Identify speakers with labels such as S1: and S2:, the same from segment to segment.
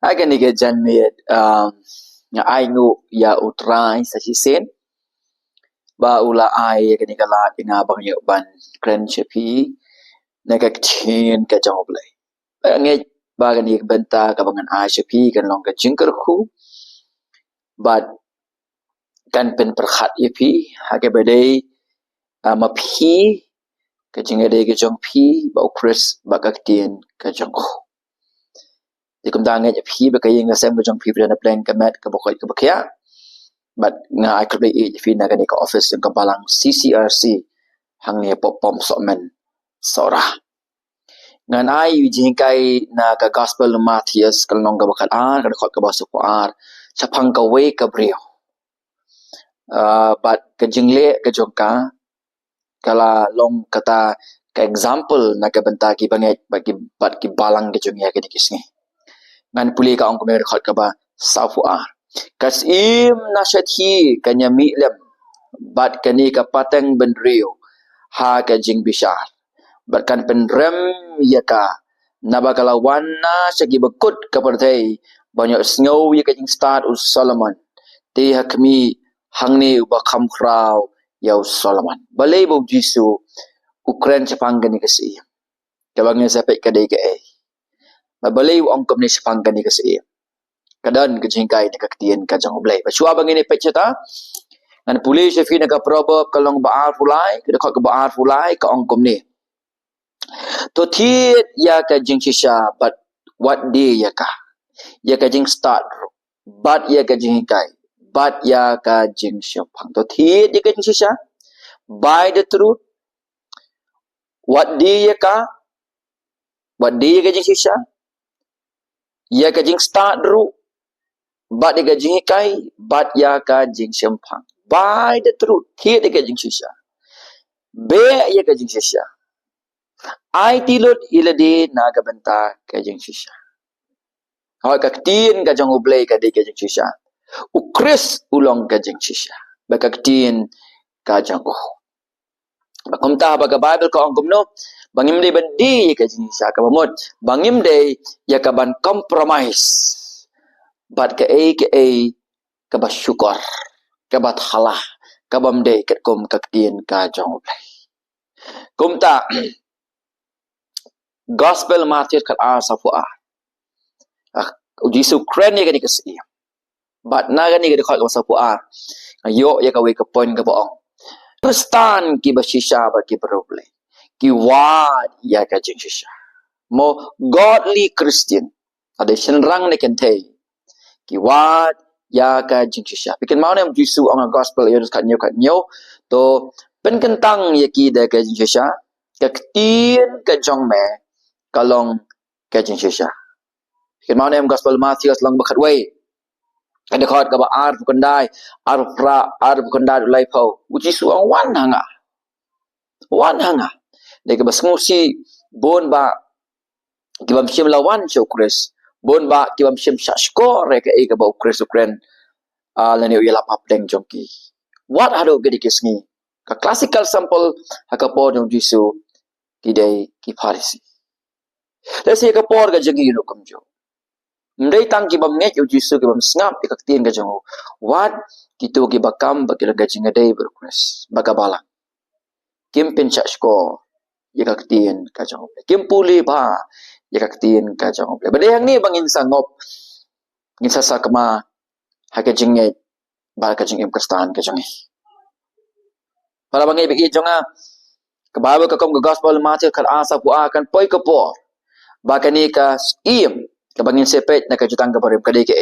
S1: Akan ni ke janmit nga ai ngu ya utrai sa hisen ba ula ai kan ni kala ina bang yo ban kren chepi na ka chin ka job lai ba nge ba kan ni benta ka bangan ai chepi kan long ka jingker khu but kan pen perkhat ye pi ha ke badai ma pi ka jingade ke jong pi ba ukris ba ka tien ka jong khu di kum dange je pi ba ka yin ga sem ka jong pi na plan ka mat ka bokoi ka bakya but nga I could be fi na ka ni ka office ka balang CCRC hang ni pop pom so men sora ngan ai jingkai na ka gospel Matthias ka long ka bakat ka khot ka ba su sapang ka we ka brio but ka jingle ka jongka kala long kata ka example na ka benta ki banget bagi bat ki balang ke jongya ke dikisngi ngan puli ka ong ka mer khot ka ba safu kasim nasyati kanya mi lem bat kani ka pateng benrio ha ka jing bishar bat kan penrem yaka nabakala wana sagi bekut ka pertai banyak snow ya ka jing start us Solomon ti hakmi hangni uba kham kraw yau Solomon balai bu jisu Ukraine Jepang gani kasi kabangnya sapek kadai ka balai ong kom ni Jepang gani kasi kadan ke jingkai de kaktian ka jang blai ba chua bangini pechata nan puli shefi na ka proverb kalong baar fulai ke ka baar fulai ka ong kom ni to thiet ya ka jing shisha but what day ya ka jing start but ya ka jing kai but ya ka jing shopang to thiet ya ka jing shisha by the truth what day ya ka jing shisha ya ka jing start ru but ya ka jing kai but ya ka jing shopang by the truth thiet ya ka jing shisha be ya ka jing shisha ai tilot ilade naga benta ka jing shisha hawa ka tin ka jang ublay ka de ka jing shisha ukris ulong ka jing shisha ba ka tin ka jang ba kumta ba ka bible ka ong kumno bangim de bandi ka jing shisha ka bamot bangim de ya ka ban compromise bat ka ka ba syukur ka ba thalah ka bam de ka kum ka tin ka jang ublay kumta gospel Matthias kat safu Jisu kren ya gani kasi but na gani gani khot ka safu yo ya ka we ka point ka baong Kristan ki bashisha ba ki problem ki wad ya ka jing shisha mo godly Christian ada shenrang ne kente ki wad ya ka jing shisha bikin mau nem Jisu ang gospel ya kat nyo to pen kentang ya ki da ka jing shisha ka tin ka jong me kalong ka jing shisha bikin mau nem gospel Matthias lang bakat way ada khot ka ba bukan dai bukan dai lai pau uji su ang wan hanga de ka basngusi bon ba ki bam shim lawan cho kris bon ba ki bam shim shashko re ka ba kris ukren la ne yela pap deng jongki what ado gedi kisngi ka classical sample haka po dong jisu ki dai ki farisi let's say ka por ga jagi no kamjo ndai tang ki bam nge yo jisu ki bam snap ki kaktien ga jango what kitu ki bakam bakil ga jinga dai berkres bagabala kim pin chashko ya kaktien ka jango kim puli ba ya kaktien ka jango bade yang ni bang insan ngop ngin sa kama ha ka jinge ba ka jingem kristan ka jangi para bangai bagi jonga ka bible ka kom ga gospel Matthew kal asa pu akan poi ka por ba ka ni ka iem kabangin sepet na kajutang kaparim kadeke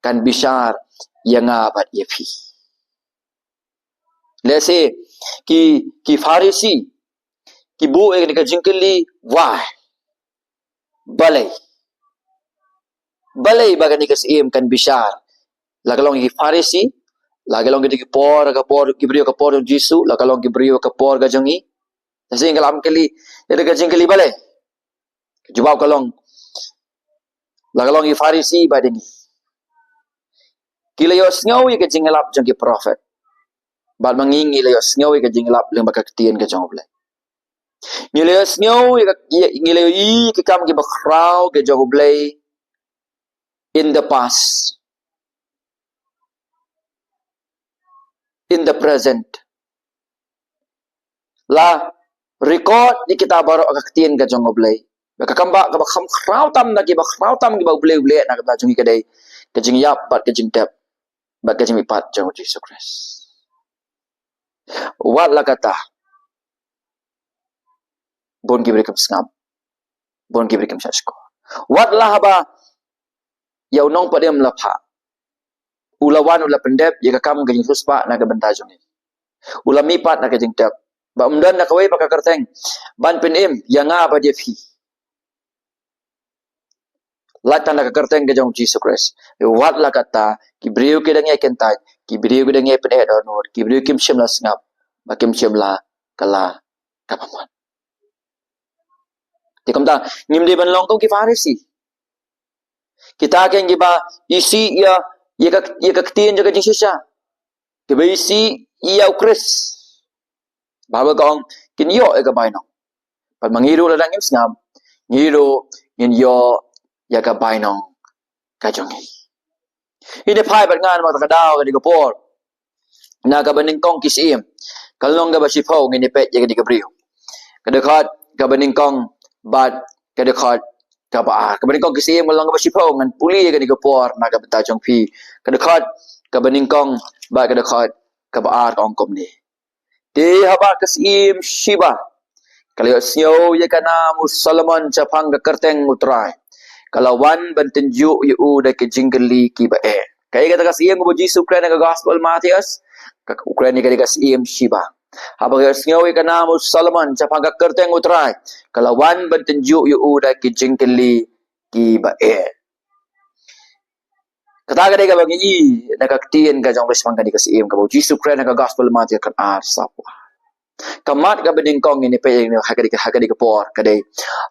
S1: kan bishar yang abat yepi let's say ki farisi ki bu ek ka jingkeli wah balai bagani ka sim kan bishar lagalong ki farisi lagalong ki por ki brio ka por jisu lagalong ki brio ka por ga jangi kasi ngalam kali ede ka jingkeli balai jawab kalong lagalong i farisi badini kilayos ngaw i ka jingalap jang ki prophet bal mangingi layos ngaw i ka jingalap leng bakaktian ka jang oblay ngilayos ngaw i ka kam ki bakraw ka jang oblay in the past, in the present. La record ni kita baru agak tien ka jong oblay. Baka kamba ka bakam krautam na ki bakrautam ki ba oblay na ka jong kadai ka jing yap bat ka jing tap bat ka jing ipat jong Jesus Christ. Wat la kata bon ki berikem sngam. Bon ki berikem syasko. Wat la haba yau nong padem la pha. Ulawan ula pendep ya ka kam ka jing suspa na ka benta jong ni. Ula mipat na ka jing tap. Ba umdan na kawai pa kakarteng ban penim yang apa dia fi. Latan na kakarteng ka jong Jesus Christ. Wat la kata ki beriu ke dangai kentai, ki beriu ke dangai penet onor, ki beriu kim syam la sngap, ba kim syam la kala kapaman. Ti kamta ngim de ban long ko ki farisi. Kita kan giba isi ya ka ktien jaga jing sisa. Ki ba isi ya ukris. Bahawa kong kinyo e kabay nong. Pag mangiru la dangim sngam, ngiru kinyo ya kabay nong kajongi. Hindi pay bat nga mga takadaw ka di kapor. Na kabaning kong kisim. Kalong ka ba sipaw nginipet ya ka di kabriyo. Kadakot kabaning kong bat kadakot kabaar. Kabaning kong kisim kalong ka ba sipaw ngan puli ya ka di kapor na kabata jong pi. Kadakot kabaning kong bat kadakot kabaar kong komni. Di haba kasim Shiba. Kalau siyo ya kana Solomon capang ke kerteng utrai. Kalau wan bentenju yu da ke jinggali ki ba e. Kaya kata kasim ko Jesus Christ na gospel Matthias. Ka Ukraine ka kasim Shiba. Haba siyo ya kana Solomon capang ke kerteng utrai. Kalau wan bentenju yu da ke jinggali ki ba e. Kata ka bagi i nakaktien ka jong respang ka di kasim ka Jesus Christ na gospel Matthias kan sapwa. Kamat ka beningkong ini pe ini hakadi kapor kadai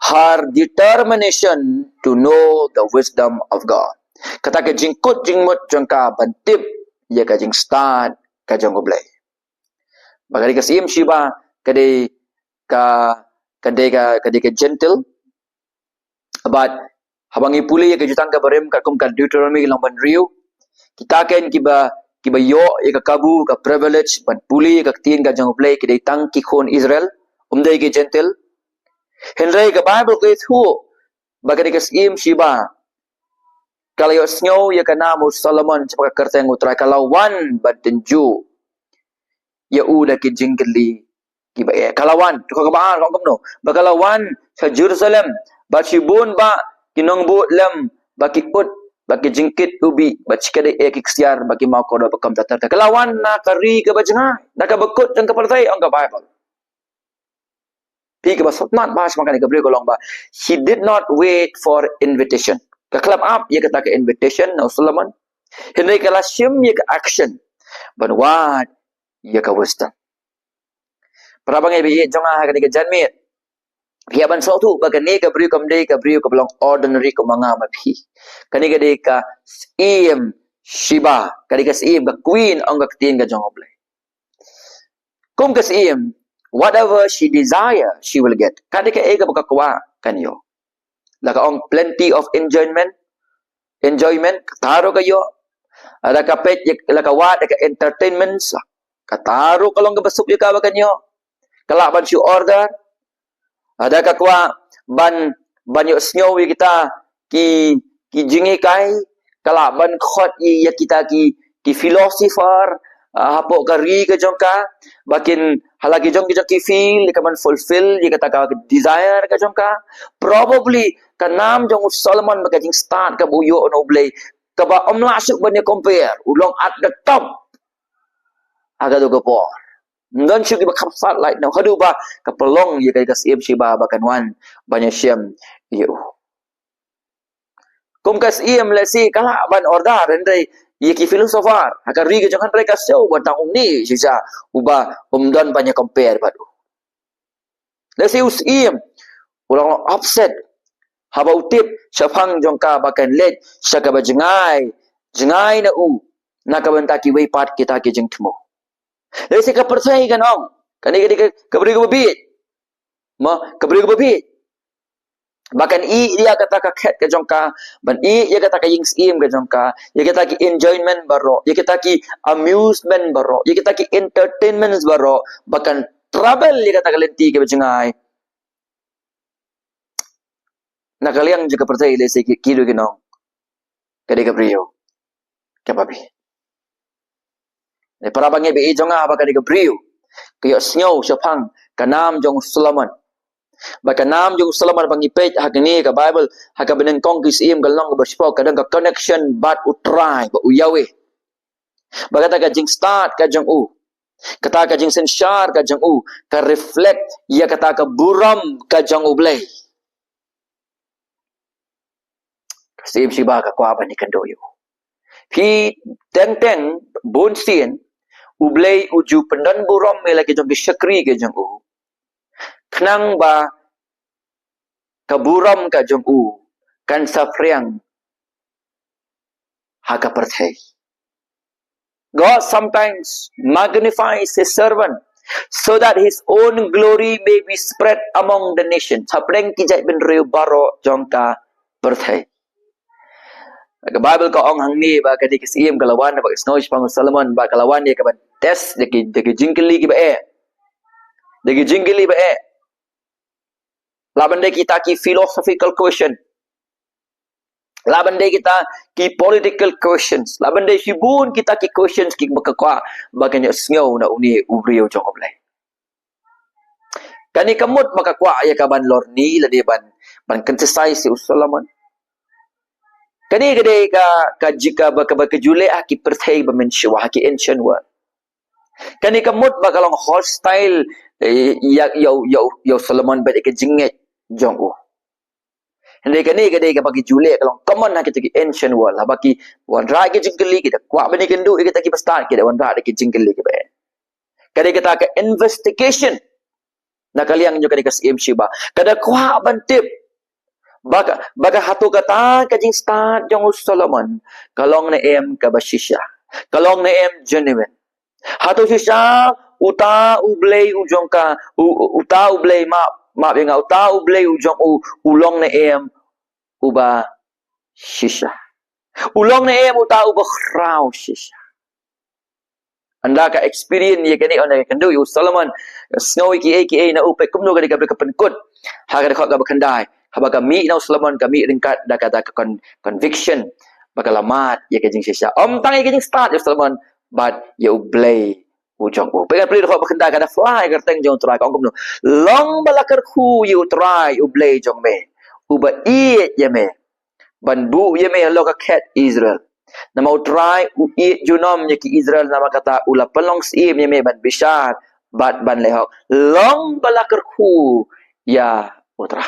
S1: her determination to know the wisdom of God. Kata ke jingkut jingmut jangka bantip ya ka jing start ka jang oblay. Bagari ka sim Shiba kadai ka gentle but habangi puli ya ka jutang ka barem ka kum ka Deuteronomy lang banriu. Kita ken kiba yo ka kabu ka privilege ban puli ka tien ka jang play ki tang ki khon Israel umdai ki gentle henry ka Bible ko thu bagari ka skim Shiba kalau snyo ya ka namo Solomon sa pagkarteng utray kalawan badenju ya uda ki jingli ki ba kalawan to ka ba ko no bagalawan sa Jerusalem ba sibun ba kinongbu lam bakiput bagi jingkit ubi baci kada ekiksiar bagi mau kodo bekam tatar kelawan na kari ke bajenga na ka bekut jang ka partai ang ka Bible pi ke basotmat bahas makani ka beri kolong ba he did not wait for invitation ka club up ya kata ke invitation no Solomon henry kala sim ya ka action but what ya ka wisdom prabangai bi jonga ha ka janmit Pia ban so tu bagani ka beri ka belong ordinary ko mga mapi. Kani ka di ka sim Shiba, kani ka sim ka queen ang ka tien ka jong oblay. Kung ka sim whatever she desire she will get. Kani ka ega bakakuha kanyo. Laka ong plenty of enjoyment taro kayo. Ada ka pet laka wat ka entertainments kataro kalong ka basuk ka kanyo. Kalaban si order ada kakwa ban yuk snyowi kita ki jingi kai kala ban khot ya kita ki philosopher hapok kari ke jongka bakin halagi jong ki feel ka ban fulfill ya kata ka desire ka jongka probably ka nam jong Solomon baka jing start ka buyo no blay ka ba omlasuk ban compare ulong at the top aga do ko Ngan syuki bakapsat like now. Hadu ba kapelong ya kai kasim Shiba bakan wan banyak syam you. Kum kasim lesi kala ban order rendai ya ki filosofer. Akan ri jangan mereka show batang ni sisa uba umdan banyak compare badu. Lesi usim ulang upset haba utip syafang jongka bakan let syaka bajengai na na kabantaki way part kita ki jeng temo. Lesi ka percaya kan ong. Kani ka beri ka babit. Ma, ka beri ka babit. Bahkan dia kata ka ket ke jongka, ban ia kata ka yings im ke jongka, ia kata ki enjoyment baro, ia kata ki amusement baro, ia kata ki entertainment baro, bahkan travel ia kata ka lenti ke bengai. Na kalian juga percaya le se kido ginong, kade ka brio, ka babi. Ne para bangi be jonga ba kade ka brio, kaya snyo syapang kanam jong Solomon. Baka nam yung Solomon pangipet hakini ka Bible haka benen kong kisim galong ba sipo kadang ka connection bat utrai ba uyawe. Baka ta ka jing start ka jong u. Kata ka jing sensyar ka jong u ka reflect ya kata ka buram ka jong u blay. Sim siba ka kwa ba ni kandoyo. Pi teng bun sin ublay uju pendan buram me lagi jong syakri ka jong u. Knang ba kaburam ka jong u kan safriang haka percaya. God sometimes magnifies his servant so that his own glory may be spread among the nations. Sapdeng kijai ben riu baro jongka berthai. The Bible ko ong hang ni ba kadi kisiem kalawan ba snowish pang Solomon ba kalawan dia ka ba test deki jingkeli ki ba deki jingkeli ba laban de kita ki philosophical question. Laban day kita ki political questions. Laban day sibun kita ki questions ki makakwa baganya sngaw na uni ubrio jong oblay. Kani kamut makakwa ya kaban lorni ladi ban kentisai si Solomon. Kani gede ka jika baka jule ki perthai ba mensywa ki ancient word. Kani kamut bakalong hostile ya Solomon ba ke jinget jong u. Hindi kani ka bagi jule kalau common na kita ki ancient world la bagi wan ra ki jingkeli kita kwa bani kendu kita ki start kita wan ra ki jingkeli ki ba kadi kita ka investigation na kalian nyo kadi ka sim shiba kada kwa bantip baga hatu kata ka jing start jong Solomon kalong na ka basisya kalong na genuine hatu sisya uta ublay ujong ka uta ublay ma nga uta ublay ujong ulong na uba shisha. Ulong na uta uba khraw shisha. Anda ka experience ye kani ona kandu yu Solomon snowy ki na upe kumno ka ka penkut. Ha ka ka bakandai. Ha ka mi na Solomon kami ringkat da kata conviction bakalamat ye ka jing shisha. Tangi ka jing start yu Solomon but ye ublay ujong u. Pengen beli ko bakandai kada fly ka teng jong try ka kumno. Long balakar khu yu try ublay jong me. Uba ye me. Ban bu ye me lo ka cat Israel. Na mau try junom ye ki Israel nama kata ula pelong sim ye me ban bishar bat ban lehok long balakar khu ya utra.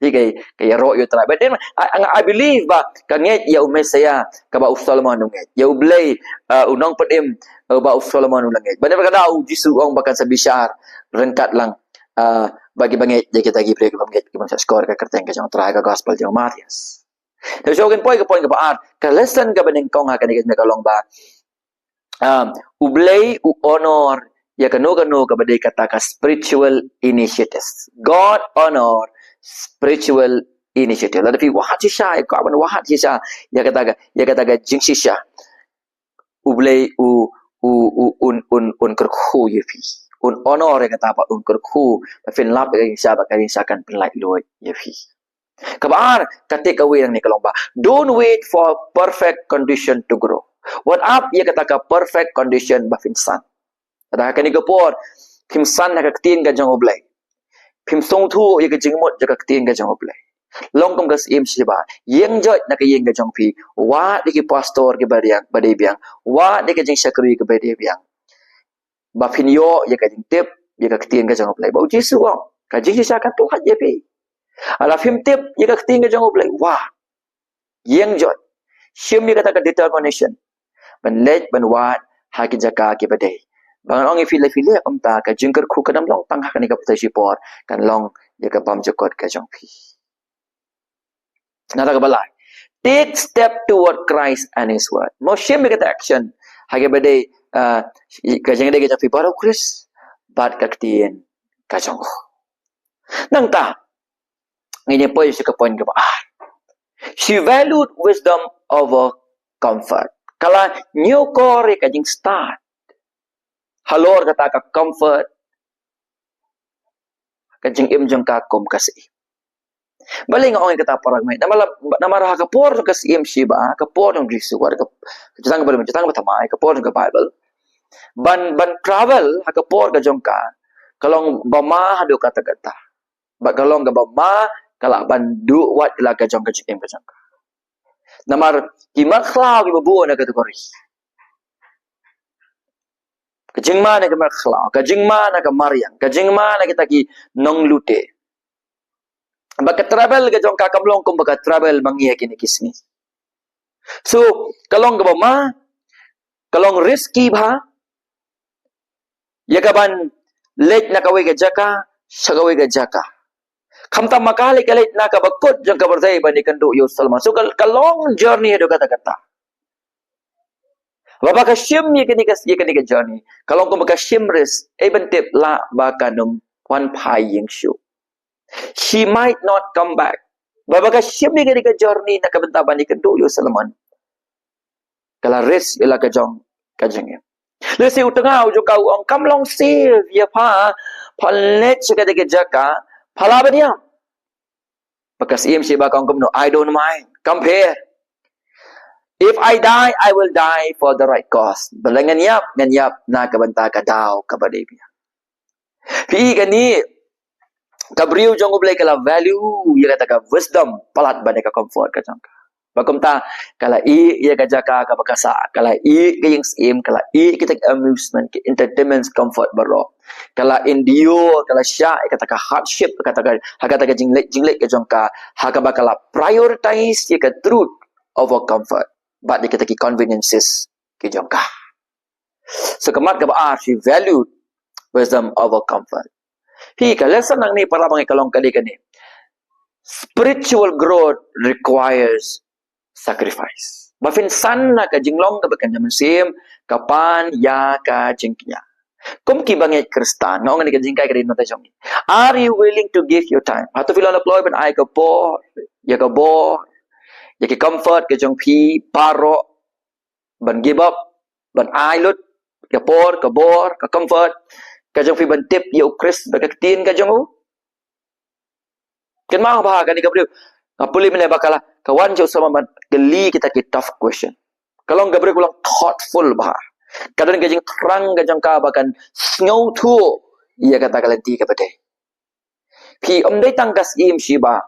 S1: Jadi kay ro yo try. But then I believe ba kanget ya saya ka ba Solomon nget. Ya ublay unong pedim ba Solomon ulanget. Ban kada jisu ong bakan sa bishar rengkat lang bagi banget je kita gi break banget ki bangsa score ka kerteng ka jong try ka gospel jong Matias. Tapi jogen poin ke baat ka lesson ka beneng kong ha kanigit na kalong ba ublay u honor ya kanu ka badai kata ka spiritual initiatives. God honor spiritual initiative. Lalu fi wahat sisha ka ban wahat sisha ya kata ka jing sisha ublay un kerkhu ye fi un honor ya kata apa un kerkhu fin lap ka sisha ba ka sisha kan penlai lo ye fi. Kabar ketika away ni kalong ba. Don't wait for perfect condition to grow. What up ia kata ka perfect condition ba finsan. Ada kani gapor kimsan na kaktin ka jang oblay. Pim song thu ia ka jingmot ja kaktin ka jang oblay. Long kom gas im siba. Yeng jot na ka yeng ka jang pi. Wa di ki pastor ke badiang badai biang. Wa di ka jing syakri ke badai biang. Ba finyo ia ka jing tip ia ka kaktin ka jang oblay. Ba uji suwang. Ka jing sisakan Tuhan je pi. Ala film tip jika ketinggal jangan boleh wah yang jod sim ni kata determination ban let ban wat haki jaka ki badai bangan ong file amta ka jingker khu kadam long tang hakani ka ptai sipor kan long jaka pam jokot ka jong pi nada ka balai take step toward Christ and his word mo sim ni kata action haki badai ka jing de ka pi paro Chris bat ka ktien ka jong nang ta Ini poin si ke poin ke she valued wisdom over comfort. Kalau new core kajing start. Halor kata ka comfort. Kajing im jeng ka kom kasih. Balik nga orang kata parang may. Namara kapor kasih im shiba. Kapor ng risuwar. Jatang ba jatang ba tamay. Kapor ng Bible. Ban travel kapor ka jong ka. Kalong bama hado kata-kata. Kalong ga bama kala ban du wat ila ka jong ka jing im ka jong ka. Namar kimakhlaw kibabuo na kategori. Kajingma na kimakhlaw, kajingma na kamariang, kajingma na kita ki nong lute. Baka travel ka jong kakamlong kung baka travel mangiya kinikisni. So, kalong gabama, kalong risky ba? Yakaban late na kaway ka jaka, siya kaway ka jaka. Kamta makali kalit na kabakot jang kabartay ba ni kando yo salman. So kalong journey do kata-kata. Baba ka shim ye kani ka journey. Kalong ko baka shim ris even tip la baka num one pai ying shu. She might not come back. Baba ka shim ye kani ka journey na kabanta ba ni kando yo salman. Kala ris ila ka jong ka jeng. Le si utanga jo ka ang kamlong save ye pa palet ka de jaka. Pala ba niya? Bekas im si bakang kumno, I don't mind. Come here. If I die, I will die for the right cause. Balangan yap na kabanta ka daw kabadibya. Pi kani kabriu jong ublay kala value, ya kata ka wisdom, palat ba ka comfort ka jong ka. Bagumta kala ya kajaka ka bakasa, kala kayang sim, kala kita amusement, entertainment, comfort baro. Kala indio, kala sya, kata ka hardship, kata ka jinglet ka jong ka, bakala prioritize ya ka truth over comfort. But di kita ki conveniences ki jong ka. So kamat ka ba she valued wisdom over comfort. Hi ka lesson nang ni para mga kalong kali kani. Spiritual growth requires sacrifice. Bafin san na ka jinglong ka bakan jaman sim kapan ya ka jingknya. Kum ki bangay Kristan ngong ni ka jingkay ka rin jong. Are you willing to give your time? Hatu filon deploy ban ay ka bo ya ki comfort ka jong pi paro ban give up ban ay lut ka bor ka comfort ka jong pi ban tip yo Chris bakaktin ka jong. Ken mau ba ka ni ka bro. Kapuli mana bakala kawan jauh sama geli kita ki tough question. Kalau gabre kulang thoughtful bah. Kadang gajing terang gajang ka bakan snow tu ia kata kalenti ka pade. Pi dai tangkas im shiba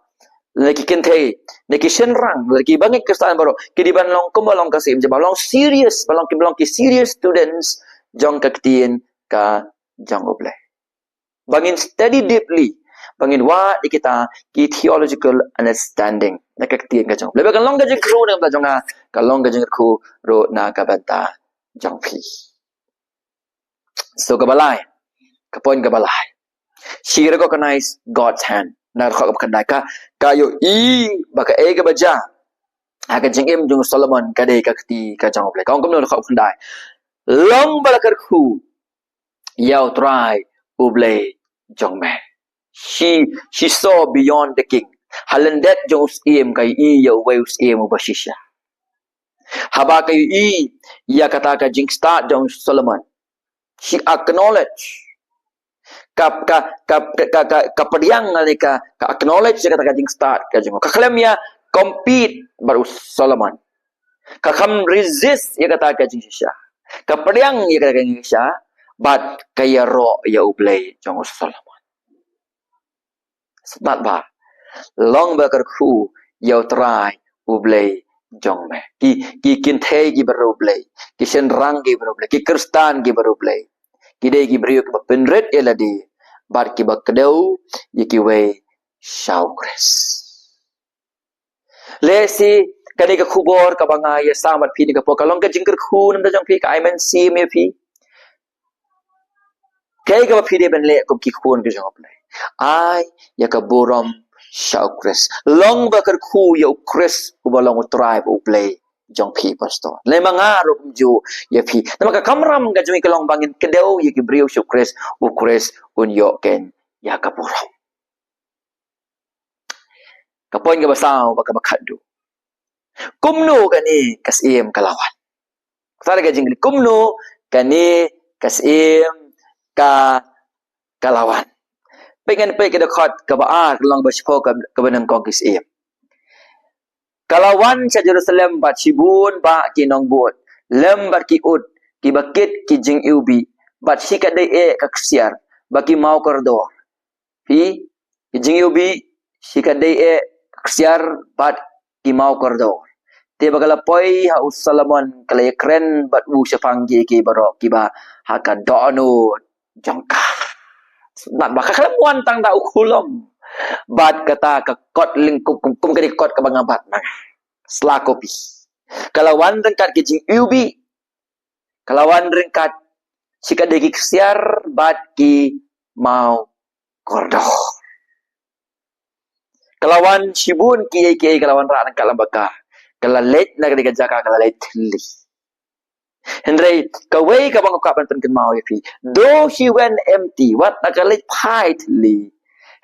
S1: lagi kente lagi senrang lagi bangik kestaan baru kidiban long kumbalong kasim jaba long serious balong ki serious students jong kaktien ka jang oble. Bangin study deeply bangin wa kita ki theological understanding nakaktian ka jong lebe kan long gajing kru na jong nga kalong gajing kru ro na kabanta jong pi. So kabalay kapon kabalay she recognize God's hand na khok kandai ka kayo baka ka baja aga jing im jong Solomon kadai ka kti ka jong oble kaung kumno khok kandai long balakar khu yau try oble jong me. She saw beyond the king. Halandet jong im kay ya waves im ubashisha. Haba kay ya kata ka jing start jong Solomon. She acknowledge kapadiang ka acknowledge kata ka jing start ka jong. Kaklem ya compete baru Solomon. Kakam resist ya kata ka jing shisha. Kapadiang ya kata ka jing shisha but kaya ro ya ublay jong Solomon. Sebat ba long bakar khu yau try ublay jong me ki kinthe ki barublay ki senrang ki barublay ki kristan ki barublay ki dei ki brio ki penret eladi bar ki bakdeu yiki we shaukres lesi kani ka khubor ka banga ya samat phi ni ka pokalong ka jingkar khu nam da jong phi ka aiman si me phi kai ka phi de ben le ko ki khun ki jong oblay ai ya ka borom shaukres long bakar khu ya ukres ubalong tribe uplay jong pi pastor le mga ro ju ya pi na maka kamram ga jumi kalong bangin kedeu ya ki brio shaukres ukres un yo ken ya ka borom Kapon ka basaw baka bakado. Kumno kani kasim kalawan. Tara ka jingli kumno kani kasim ka kalawan. Pengen pe kita khot ka baar lang baspo ka banang kong kasim. Kalawan sa Jerusalem bat sibun ba kinong buot. Lem bat ki ud ki bakit ki jing ubi bat sikat dai ka ksiar baki mau kordo. Pi ki jing ubi sikat dai ksiar bat ki mau kordo. Te bagala poi ha Solomon kala kren bat bu syafang ki baro ki ba ha ka dono jangka. Nak baka kalamuan tang da ukulom. Bat kata ka kot lingkup kum ka kot ka bangabat mang. Selakopi. Kalawan rengkat ki jing ubi. Kalawan rengkat sikat degi ksiar bat ki mau kordo. Kalawan sibun ki kalawan ra rengkat lambaka. Kala let na kadi jaka kala let li. Henry kawai ka bang kapan pen mau yapi. Though she went empty, what na kala pait li.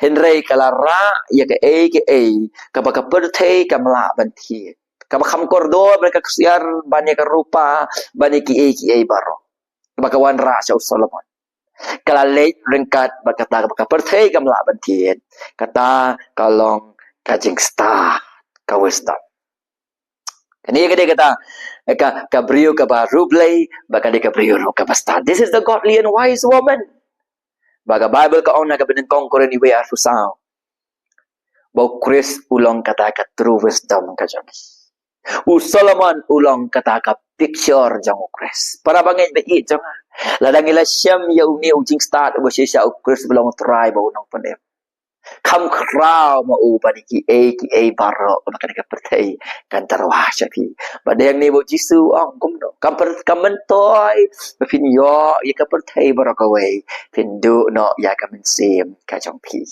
S1: Henry kala ra ya ke ka baka pertei ka mala banti. Ka bakam kordo mereka ksiar bani ka rupa bani ki baro. Baka wan ra sa Solomon. Kala let rengkat bakata baka pertei ka mala banti. Kata kalong kajing sta ka wisdom. Kani kade kata ka brio ka ba rublay baka de ka brio ka basta. This is the godly and wise woman. Baga Bible ka on na ka binengkong ko rin iwe arfusaw. Bau Chris ulong kata ka true wisdom ka jang. Solomon ulong kata ka picture jang Chris. Para bangay ba i jang. Ladang ila siyam ya uni ujing start ba siya Chris belong try ba unang pandem. Kam kraw mau paniki baro maka ka pertai kan tarwah syafi badang ni bo jisu ang kumno kam mentoy pin yo ya ka pertai baro ka we pin du no ya ka men sim ka jong pi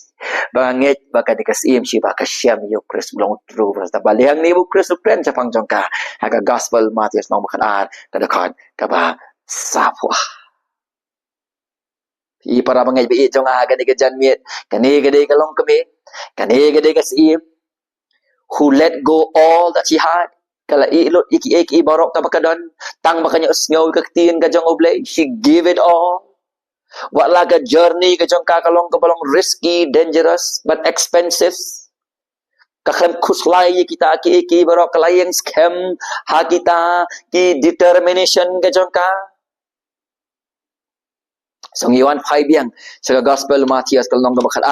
S1: banget baka dikasim si baka syam yo Chris belong true basta badang ni bo Chris upren sa pangjong ka aga gospel Matius nong makan kadakad ka ba sapwa I para mga ibi jong gani ka jan miet kani gade ka long kami kani gade ka sim who let go all that she had kala ilot iki barok ta bakadon tang makanya usngaw ka tin ka jong oblay she give it all what like a journey ka jong kakalong ka balong risky dangerous but expensive kakam kuslay kita iki barok kalayang scam ha kita ki determination ka jong ka Song Yohan 5 biang sa gospel Matius kalong bakal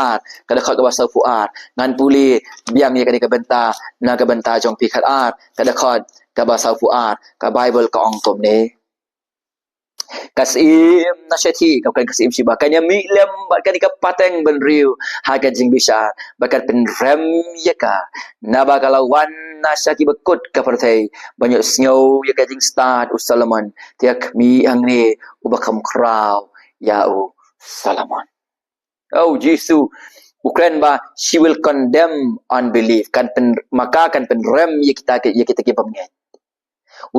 S1: kada khat ka basa fuar ngan puli biang ye kada kabenta na kabenta jong pi khat kada khat ka basa fuar ka Bible ka ong tom ne kasim na syati ka kan kasim siba kanya milem bat kan ka pateng ben riu ha ka jing bisa bakat pen rem ye ka na bakalawan na syati bekut ka pertai banyak snow ye ka jing start Solomon tiak mi ang ni ubakam kraw Yau Solomon. Oh Jesu, bukan ba she will condemn unbelief kan maka kan penrem ye kita kipamnget.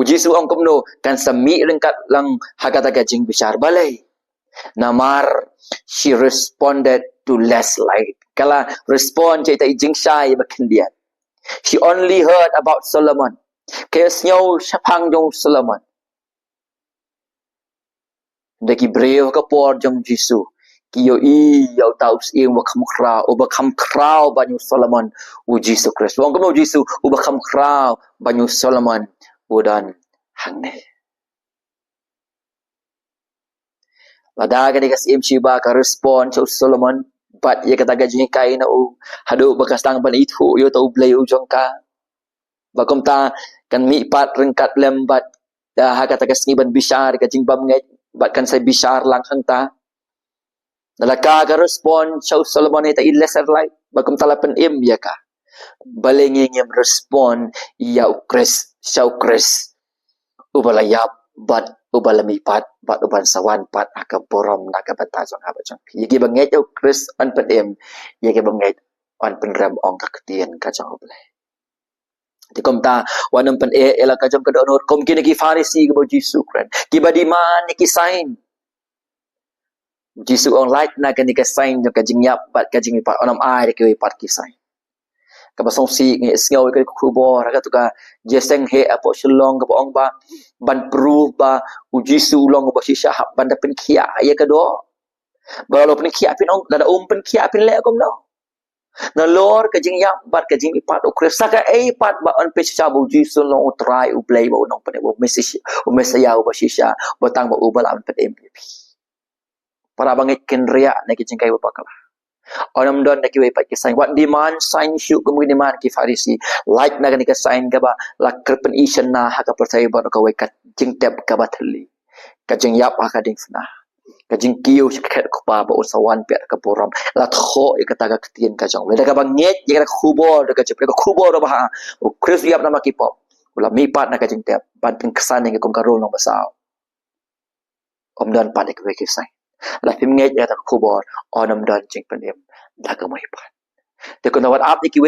S1: Jesu ang kumno kan sami lengkat lang hakata gajing besar balai. Namar she responded to less light. Kala respond cerita ijing syai bakendian. She only heard about Solomon. Kaya snyaw syapang jong Solomon. Daki breu ka por jong Jesu kiyo yau tau siang bakam krau banyu Solomon u Jesu Christ wong kono Jesu u bakam krau banyu Solomon udan hangne lada ka dikas imchiba ka respond sa Solomon bat ye kata gaji kai na u hadu bakas tang ban itu yo tau blay u jong ka bakom ta kan mi pat rengkat lembat ha kata kas ngiban bisar ka jingbam ngai Bahkan saya bisar langsung ta. Nalaka ka respond sa Solomon ita lesser light. Bagum talapan ya ka. Balinging yung respond yaw Chris, siyaw Chris. Ubalayap, bat ubalamipat, bat uban sawan, pat akaborom nakabatasong habat siyang. Yagi bangit yaw Chris on patim. Yagi bangit on penram ong kakatian kacang ubalay. Di komta wanam pan ela kajam kadonor kom kini ki farisi ke Jesu kran ki badiman ki sign Jesu on light na kan ki sign jo kajing yap pat kajing pat onam ai ke pat ki sign ka basong si ngi sngaw ka khubor ka tuka jeseng he apo shulong ka ong ba ban proof ba uji su long ba shisha ban da pen khia ya ka do ba lo pen khia pin ong da pen khia pin le kom no na lor ka jing yam bat ka jing ipat ukre saka pat ba on pe sha bu ji su long try u play ba nong pen bo message u mesaya ba shisha ba tang ba u ba lam pen mpp para bangit ken ria na ki jing kai ba kala onam don na ki we pat ki sign what demand sign shu ko mu demand ki farisi like na ka sign ka ba la kerpen ishan na ha ka percaya ba ka we ka jing tep ka ba thli ka jing yap ha ka ding na ka jing kiu ket ko pa ba usawan pe ka poram la tho e ka ta ka tien ka jong le ka ba nget ye ka khubo ka chep ka khubo ro ba o chris yap na ma ki pop ula mi pat na ka jing tep ban pin ksan nge kom ka ro long ba sao om don pat ka we ki sign la pim nget ya ta khubo onam don jing penem da ka mai pat te ko na wat ap ki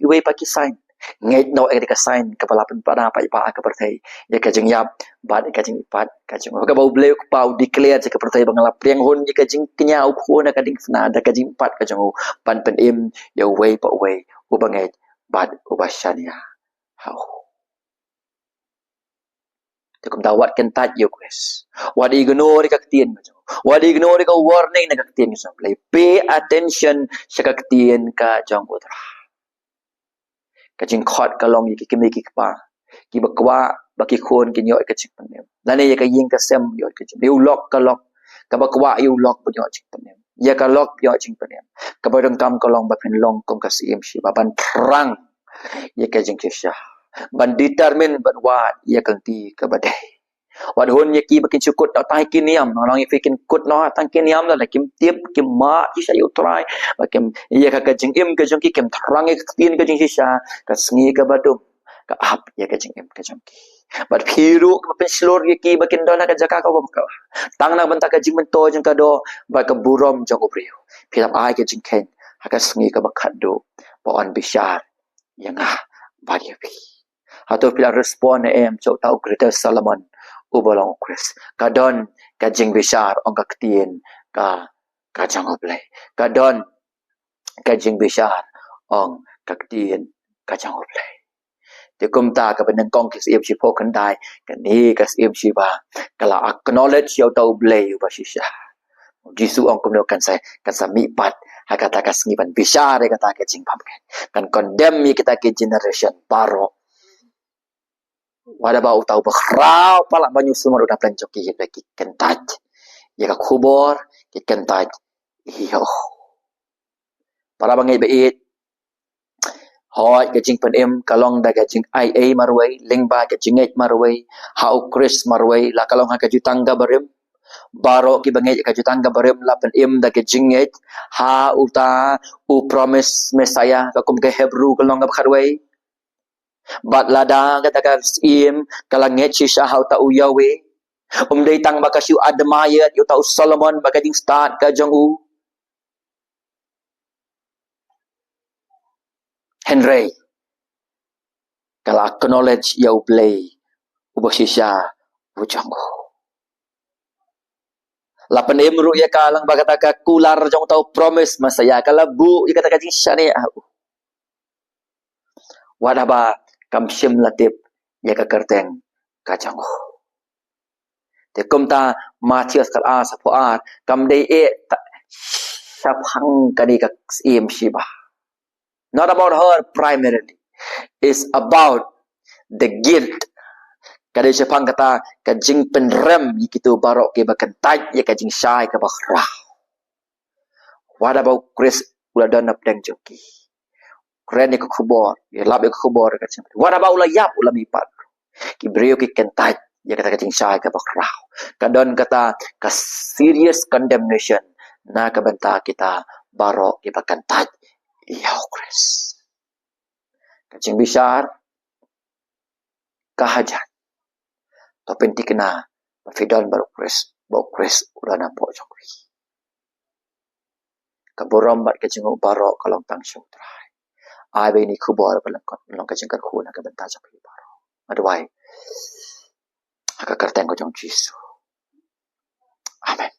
S1: we pa ki sign ngay no e ka sign ka pala pen pada pa ipa ka perthai ya ka jing yap ba ka jing pat ka jing ka bau ble ku pau declare ka perthai bangala priang hun ya ka jing knya u khu na ka ding fna da ka jing pat ka jing pan pen im ya way pa way u bangai bad u bashania hau te kum dawat ken tat yo quest what ignore ka tien ka jing what ignore ka warning na ka tien ka play pay attention sa ka tien ka jong utra ka jing khot ka long ki mi ki pa ki bakwa baki khon ki nyo ka chik panem la ne ya ka yin ka sem yo ka chik yu lok ka bakwa yu lok bu nyo chik panem ya ka lok yo chik panem ka barang kam ka long ba phen long kom ka sim shi ba ban trang ya ka jing ki sha ban determine ban wa ya ka ti ka badai wat hon ya ki bakin chukut ta tai ki niam no long fikin kut no tang ki niam la kim tiep kim ma ki sha yu try bakim ya ka jing im ka jing ki kim trang ek tin ka jing shi sha ka sngi ka badum ka ap ya ka jing im ka jing ki bat phiru ka pen slor ki bakin dona ka jaka ka ba ka tang na banta ka jing men to jing ka do ba ka burom jong obriu philap ai ka jing ken ha ka sngi ka ba khat do pa on bishar yang ba dia pi atau pila respon em chau tau greater Solomon ubolong Chris kadon ka jing bishar ong ka ktien ka jang oblay kadon ka jing bishar ong ka ktien ka jang oblay te kum ta ka beneng kong kis im shi po kan dai ka ni ka im shi ba kala acknowledge yau tau blay ba shisha jisu ong kum no kan sa mi pat ha kata ka sngi ban bishar kata ka jing pam kan condemn mi kita ke generation baro wada ba utau bakhrau pala banyu sumar udah plan joki hit ki kentat ya ka khubor ki kentat iyo para bangai beit hoi ka jing pen em kalong da ka jing ia marwai lengba ka jingait marwai hau chris marwai la kalong ha ka jutang ga barem baro ki bangai ka jutang ga barem la pen em da ka jingait ha uta u promise mesaya ka kum ka hebru kalong ga kharwai bat lada kata ka sim kalanget si sahau ta uyawe dei tang bakasyu admayat yu ta Solomon bakading start ka jong u Henry kala acknowledge yau play ubasisha ujangu lapan emru ya kalang bakata ka kular jong tau promise masaya kala bu ya kata ka jing shane wadaba kam shim latip ya ka kerteng ka jangu te kum ta Matius kal a sa poar kam dei e saphang kani ka im shiba not about her primarily is about the guilt kadai saphang kata ka jing penrem yikitu barok ke bakentaj ya ka jing shai ka bakhra what about Chris uladon up deng joki kren ko khubor ya lab ko khubor ka jing what about ula yap ula mi pat ki brio ki kentaj ya kata kacing syai ka bakrau kadon kata ka serious condemnation na kabanta kita baro ibakan taj iya Chris kacing bishar kahajat to pentik na fidon baru Chris udah nampak jokri kaborom bat kacing baro kalong tang syung trai ai be ni khubor balangkot long kacing kar khu na kabanta jokri baro adwai aka kerteng ko jong Jisu amen